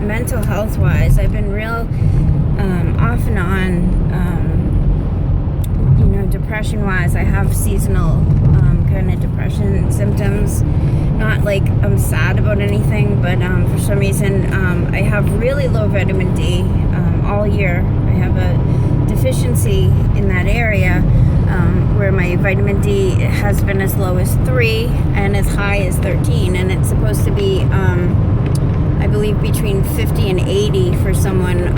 mental health wise, I've been real off and on. Depression wise, I have seasonal kind of depression symptoms. Not like I'm sad about anything, but for some reason I have really low vitamin D all year. I have a deficiency in that area where my vitamin D has been as low as 3 and as high as 13, and it's supposed to be I believe between 50 and 80 for someone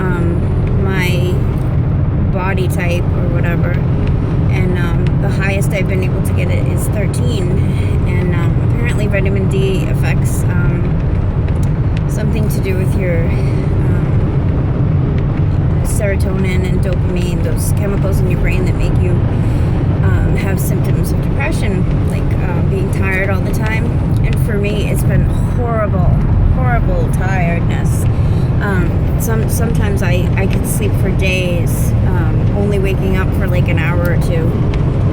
my body type or whatever, and the highest I've been able to get it is 13, and apparently vitamin D affects something to do with your serotonin and dopamine, those chemicals in your brain that make you have symptoms of depression, like being tired all the time. And for me, it's been horrible tiredness. Sometimes I could sleep for days, only waking up for like an hour or two.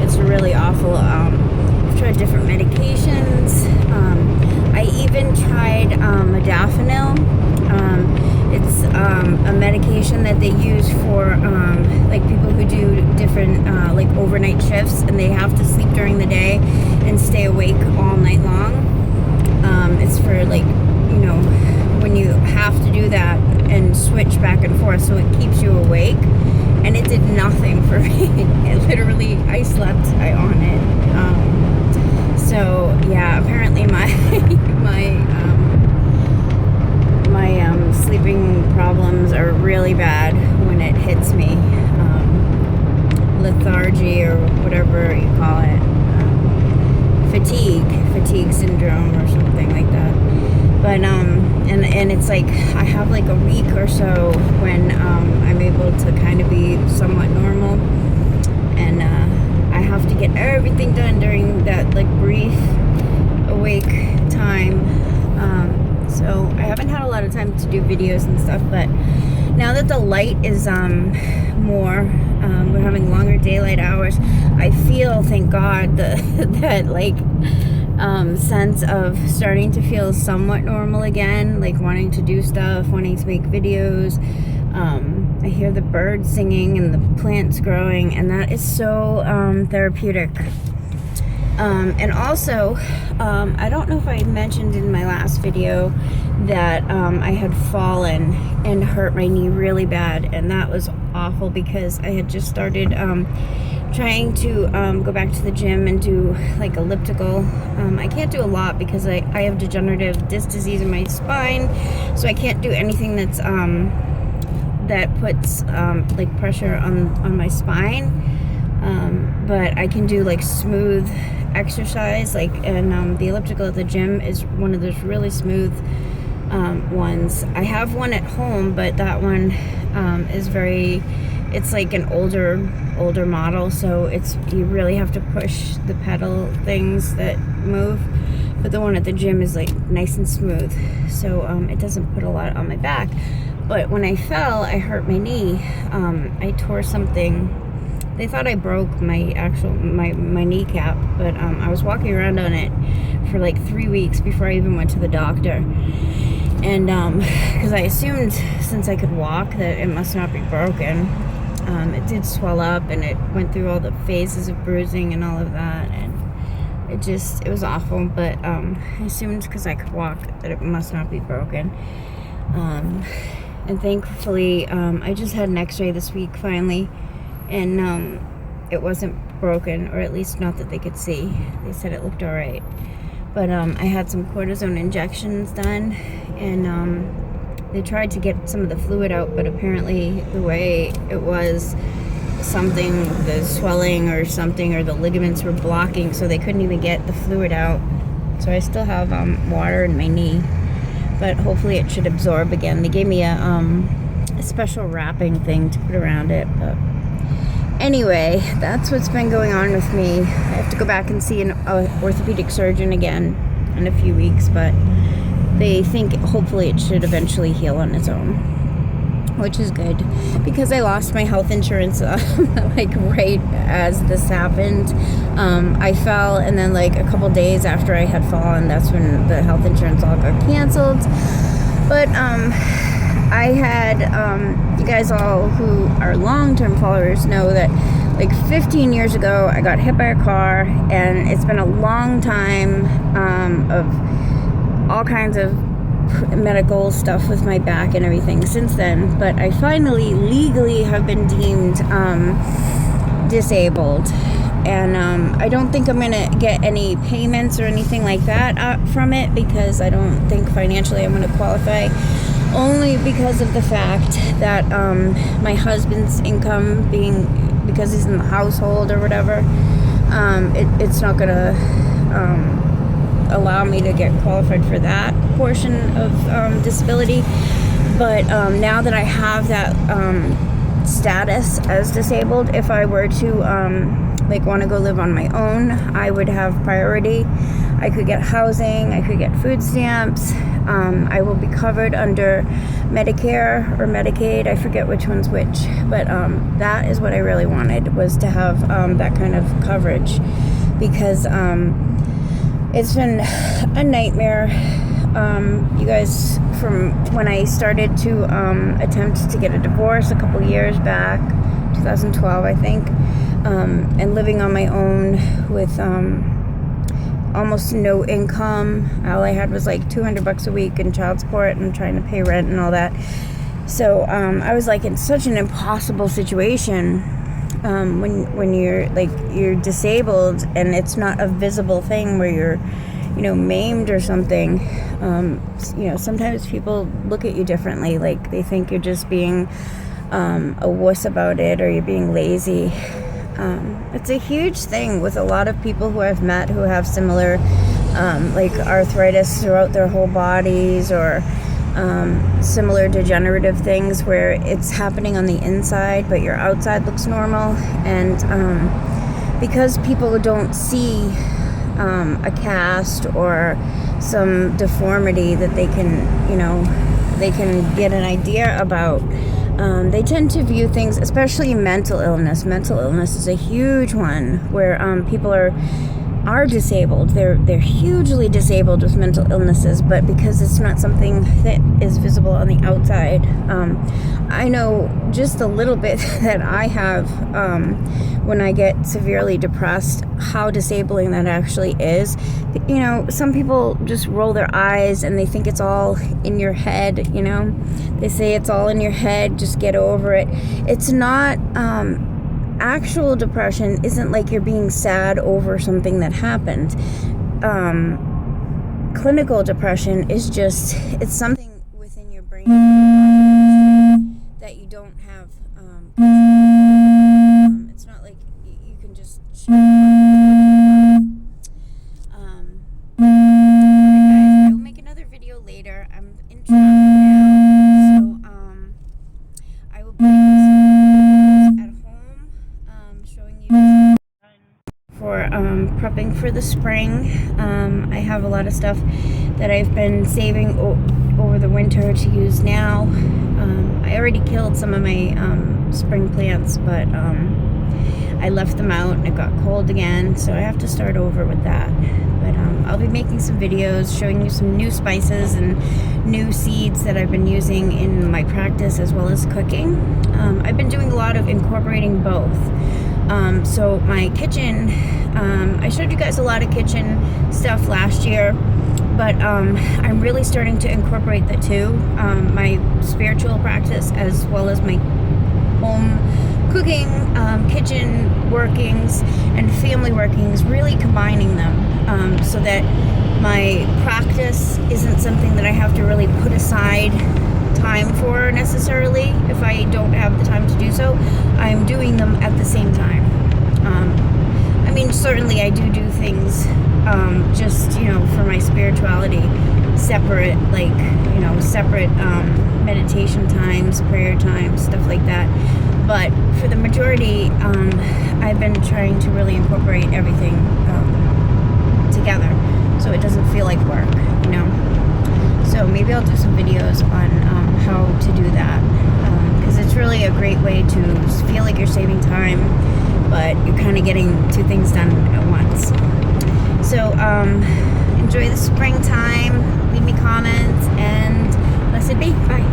It's really awful. I've tried different medications. I even tried modafinil. It's a medication that they use for like people who do different like overnight shifts, and they have to sleep during the day and stay awake all night long. It's for like, when you have to do that and switch back and forth, so it keeps you awake. And it did nothing for me. It literally, I slept on it. So yeah, apparently my sleeping problems are really bad when it hits me. Lethargy or whatever you call it. Fatigue syndrome or something like that. But and it's like I have like a week or so when I'm able to kind of be somewhat normal, and I have to get everything done during that like brief awake time. So I haven't had a lot of time to do videos and stuff, but now that the light is more, we're having longer daylight hours, I feel, thank God, that like sense of starting to feel somewhat normal again, like wanting to do stuff, wanting to make videos. I hear the birds singing and the plants growing, and that is so therapeutic. And also, I don't know if I mentioned in my last video that I had fallen and hurt my knee really bad, and that was awful because I had just started trying to go back to the gym and do like elliptical. I can't do a lot because I have degenerative disc disease in my spine, so I can't do anything that's that puts like pressure on my spine, but I can do like smooth exercise, like, and the elliptical at the gym is one of those really smooth ones. I have one at home, but that one is it's like an older model, so you really have to push the pedal things that move. But the one at the gym is like nice and smooth, so it doesn't put a lot on my back. But when I fell, I hurt my knee. I tore something. They thought I broke my kneecap, but I was walking around on it for like 3 weeks before I even went to the doctor. And because I assumed, since I could walk, that it must not be broken. It did swell up, and it went through all the phases of bruising and all of that, and it was awful. But I assumed, because I could walk, that it must not be broken. And thankfully, I just had an x-ray this week finally, and it wasn't broken, or at least not that they could see. They said it looked all right. But I had some cortisone injections done, and they tried to get some of the fluid out, but apparently the way it was, the swelling or something, or the ligaments were blocking, so they couldn't even get the fluid out. So I still have water in my knee, but hopefully it should absorb again. They gave me a special wrapping thing to put around it. But anyway, that's what's been going on with me. I have to go back and see an orthopedic surgeon again in a few weeks, but they think hopefully it should eventually heal on its own, which is good, because I lost my health insurance like right as this happened. I fell, and then like a couple days after I had fallen, that's when the health insurance all got canceled. But I had, you guys all who are long-term followers know that like 15 years ago, I got hit by a car, and it's been a long time of all kinds of medical stuff with my back and everything since then. But I finally legally have been deemed disabled, and I don't think I'm gonna get any payments or anything like that from it, because I don't think financially I'm gonna qualify, only because of the fact that my husband's income because he's in the household or whatever, it's not gonna allow me to get qualified for that portion of disability. But now that I have that status as disabled, if I were to want to go live on my own, I would have priority. I could get housing, I could get food stamps, I will be covered under Medicare or Medicaid, I forget which one's which, but that is what I really wanted, was to have that kind of coverage, because it's been a nightmare. You guys, from when I started to attempt to get a divorce a couple years back, 2012 I think, and living on my own with almost no income. All I had was like $200 a week in child support and trying to pay rent and all that. So I was like in such an impossible situation when you're disabled and it's not a visible thing where you're maimed or something. Sometimes people look at you differently, like they think you're just being a wuss about it, or you're being lazy. It's a huge thing with a lot of people who I've met who have similar arthritis throughout their whole bodies, or similar degenerative things where it's happening on the inside but your outside looks normal. And because people don't see a cast or some deformity that they can get an idea about, they tend to view things, especially mental illness. Mental illness is a huge one where people are disabled. They're hugely disabled with mental illnesses, but because it's not something that is visible on the outside. I know just a little bit that I have when I get severely depressed, how disabling that actually is. Some people just roll their eyes and they think it's all in your head. They say it's all in your head, just get over it. It's not. Actual depression isn't like you're being sad over something that happened. Clinical depression is just, it's something within your brain that you don't have. It's not like you can just I will make another video later. I'm in traffic now, so I will be at home showing you for prepping for the spring. I have a lot of stuff that I've been saving over the winter to use now. I already killed some of my spring plants, but I left them out and it got cold again, so I have to start over with that. But I'll be making some videos showing you some new spices and new seeds that I've been using in my practice as well as cooking. I've been doing a lot of incorporating both. So my kitchen, I showed you guys a lot of kitchen stuff last year, but I'm really starting to incorporate the two, my spiritual practice as well as my home cooking, kitchen workings, and family workings, really combining them so that my practice isn't something that I have to really put aside time for necessarily. If I don't have the time to do so, I'm doing them at the same time. I mean, certainly I do things just, for my spirituality, separate, separate meditation times, prayer times, stuff like that. But for the majority, I've been trying to really incorporate everything together so it doesn't feel like work, So maybe I'll do some videos on how to do that, because it's really a great way to feel like you're saving time, but you're kind of getting two things done at once. So enjoy the springtime, leave me comments, and blessed be. Bye.